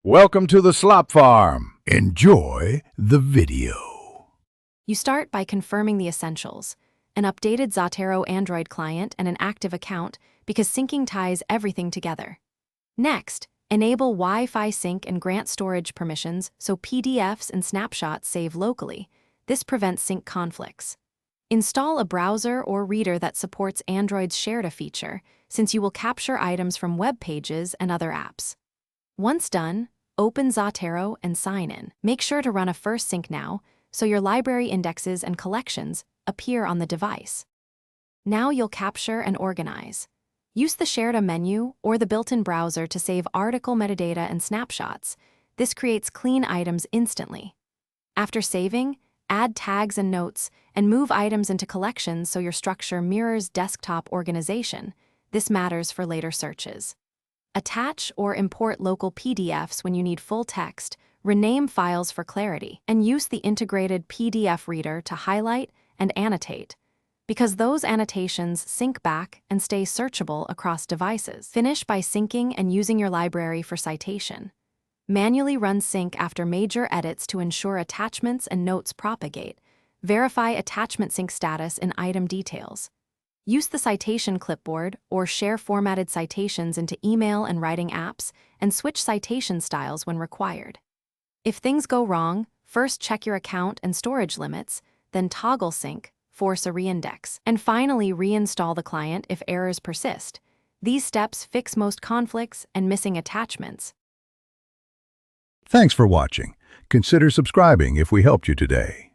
Welcome to the Slop Farm. Enjoy the video. You start by confirming the essentials: an updated Zotero Android client and an active account, because syncing ties everything together. Next, enable Wi-Fi sync and grant storage permissions so PDFs and snapshots save locally. This prevents sync conflicts. Install a browser or reader that supports Android's Share to feature, since you will capture items from web pages and other apps. Once done, open Zotero and sign in. Make sure to run a first sync now, so your library indexes and collections appear on the device. Now you'll capture and organize. Use the Share to menu or the built-in browser to save article metadata and snapshots. This creates clean items instantly. After saving, add tags and notes, and move items into collections so your structure mirrors desktop organization. This matters for later searches. Attach or import local PDFs when you need full text, rename files for clarity, and use the integrated PDF reader to highlight and annotate, because those annotations sync back and stay searchable across devices. Finish by syncing and using your library for citation. Manually run sync after major edits to ensure attachments and notes propagate. Verify attachment sync status in item details. Use the citation clipboard or share formatted citations into email and writing apps, and switch citation styles when required. If things go wrong, first check your account and storage limits, then toggle sync, force a reindex, and finally reinstall the client if errors persist. These steps fix most conflicts and missing attachments. Thanks for watching. Consider subscribing if we helped you today.